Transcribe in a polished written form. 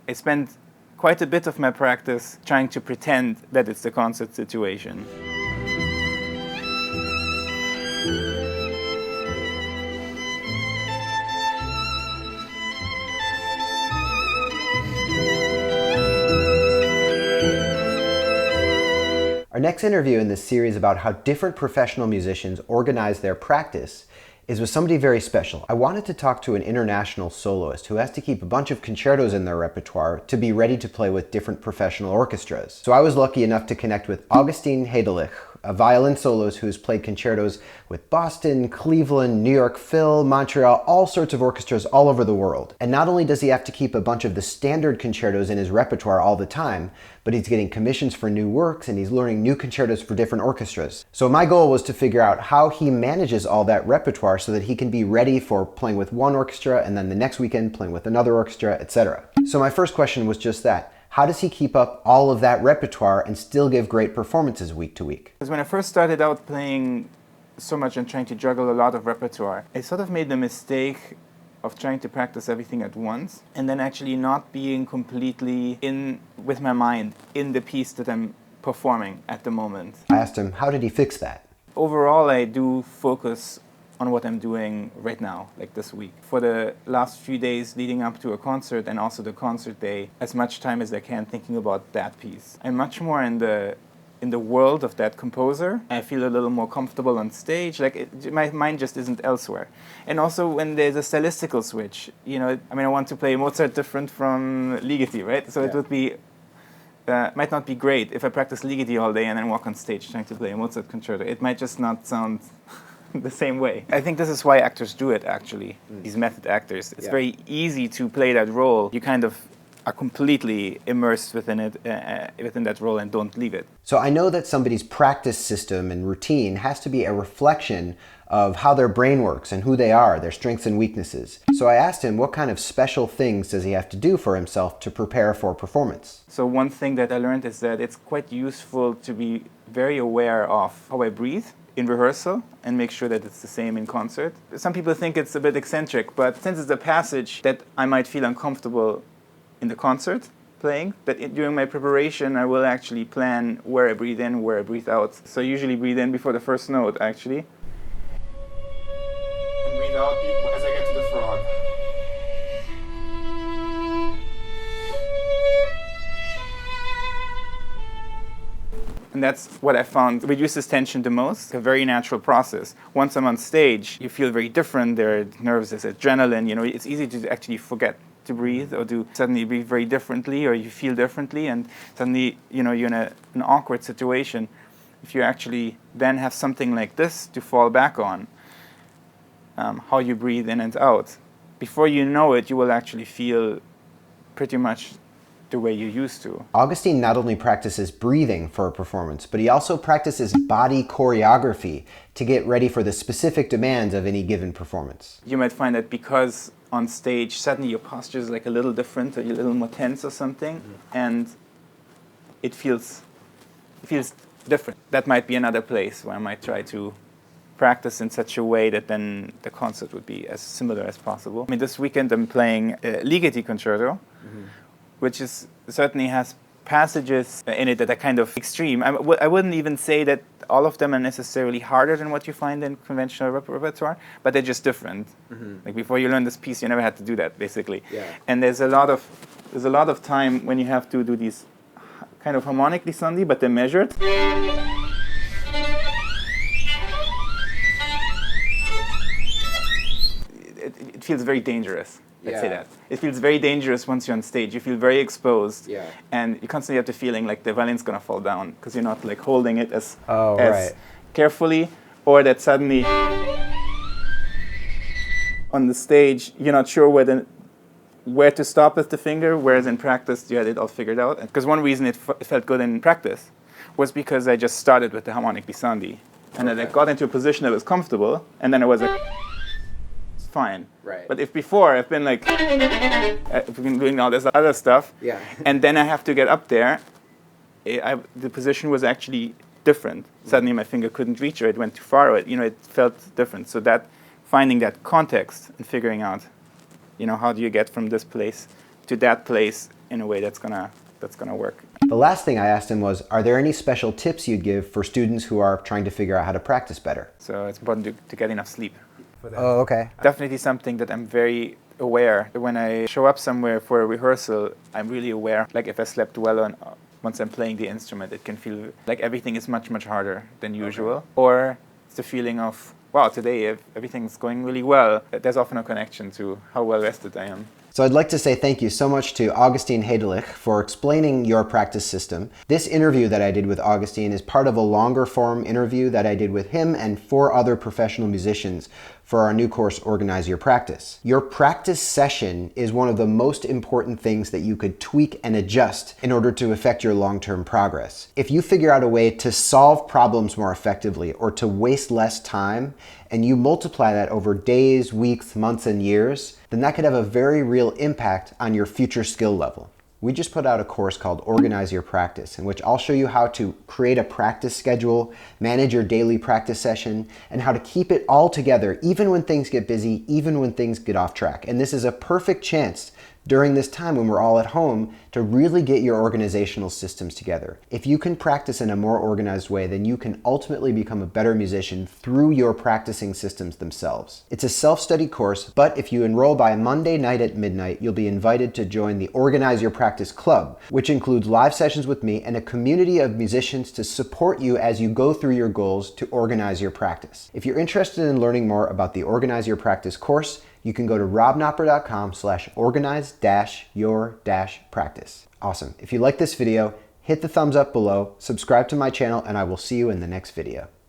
I spend quite a bit of my practice trying to pretend that it's the concert situation. Our next interview in this series about how different professional musicians organize their practice is with somebody very special. I wanted to talk to an international soloist who has to keep a bunch of concertos in their repertoire to be ready to play with different professional orchestras. So I was lucky enough to connect with Augustin hadelich, a violin soloist who has played concertos with Boston, Cleveland, New York Phil, Montreal, all sorts of orchestras all over the world. And not only does he have to keep a bunch of the standard concertos in his repertoire all the time, but he's getting commissions for new works and he's learning new concertos for different orchestras. So my goal was to figure out how he manages all that repertoire so that he can be ready for playing with one orchestra and then the next weekend playing with another orchestra, etc. So my first question was just that. How does he keep up all of that repertoire and still give great performances week to week? Because when I first started out playing so much and trying to juggle a lot of repertoire, I sort of made the mistake of trying to practice everything at once and then actually not being completely in with my mind in the piece that I'm performing at the moment. I asked him, how did he fix that? Overall, I do focus on what I'm doing right now, like this week. For the last few days leading up to a concert and also the concert day, as much time as I can thinking about that piece. I'm much more in the world of that composer. I feel a little more comfortable on stage, my mind just isn't elsewhere. And also when there's a stylistical switch, I want to play Mozart different from Ligeti, right? So it would be, might not be great if I practice Ligeti all day and then walk on stage trying to play a Mozart concerto. It might just not sound the same way. I think this is why actors do it, actually, these method actors. It's very easy to play that role. You kind of are completely immersed within it, within that role and don't leave it. So I know that somebody's practice system and routine has to be a reflection of how their brain works and who they are, their strengths and weaknesses. So I asked him what kind of special things does he have to do for himself to prepare for performance? So one thing that I learned is that it's quite useful to be very aware of how I breathe in rehearsal and make sure that it's the same in concert. Some people think it's a bit eccentric, but since it's a passage that I might feel uncomfortable in the concert playing, but during my preparation I will actually plan where I breathe in, where I breathe out. So I usually breathe in before the first note, actually. And breathe out as I get to the frog. And that's what I found reduces tension the most. It's a very natural process. Once I'm on stage, you feel very different. There are nerves, there's adrenaline. It's easy to actually forget to breathe or to suddenly breathe very differently or you feel differently and suddenly, you're in an awkward situation. If you actually then have something like this to fall back on, how you breathe in and out, before you know it, you will actually feel pretty much the way you used to. Augustin not only practices breathing for a performance, but he also practices body choreography to get ready for the specific demands of any given performance. You might find that because on stage suddenly your posture is like a little different or you're a little more tense or something, and it feels different. That might be another place where I might try to practice in such a way that then the concert would be as similar as possible. This weekend I'm playing a Ligeti concerto, which certainly has passages in it that are kind of extreme. I wouldn't even say that all of them are necessarily harder than what you find in conventional repertoire, but they're just different. Like before you learn this piece, you never had to do that, basically. And there's a lot of time when you have to do these kind of harmonic glissandi, but they're measured. It feels very dangerous. Let's say that. It feels very dangerous once you're on stage. You feel very exposed. And you constantly have the feeling like the violin's going to fall down because you're not like holding it as carefully, or that suddenly on the stage you're not sure where to stop with the finger, whereas in practice you had it all figured out. Because one reason it felt good in practice was because I just started with the harmonic glissandi. And then I got into a position that was comfortable, and then I was like, fine. But if before I've been doing all this other stuff, and then I have to get up there, the position was actually different. Suddenly my finger couldn't reach, or it went too far, or it felt different. So that finding that context and figuring out, how do you get from this place to that place in a way that's gonna work. The last thing I asked him was, are there any special tips you'd give for students who are trying to figure out how to practice better? So it's important to get enough sleep. Oh, okay. Definitely something that I'm very aware. When I show up somewhere for a rehearsal, I'm really aware. Like if I slept well on once I'm playing the instrument, it can feel like everything is much, much harder than usual. Okay. Or it's the feeling of, wow, today if everything's going really well, there's often a connection to how well rested I am. So I'd like to say thank you so much to Augustin hadelich for explaining your practice system. This interview that I did with Augustin is part of a longer form interview that I did with him and 4 other professional musicians for our new course, Organize Your Practice. Your practice session is one of the most important things that you could tweak and adjust in order to affect your long-term progress. If you figure out a way to solve problems more effectively or to waste less time, and you multiply that over days, weeks, months, and years, then that could have a very real impact on your future skill level. We just put out a course called Organize Your Practice, in which I'll show you how to create a practice schedule, manage your daily practice session, and how to keep it all together even when things get busy, even when things get off track. And this is a perfect chance during this time when we're all at home to really get your organizational systems together. If you can practice in a more organized way, then you can ultimately become a better musician through your practicing systems themselves. It's a self-study course, but if you enroll by Monday night at midnight, you'll be invited to join the Organize Your Practice Club, which includes live sessions with me and a community of musicians to support you as you go through your goals to organize your practice. If you're interested in learning more about the Organize Your Practice course, you can go to robknopper.com/organize-your-practice. Awesome. If you like this video, hit the thumbs up below, subscribe to my channel, and I will see you in the next video.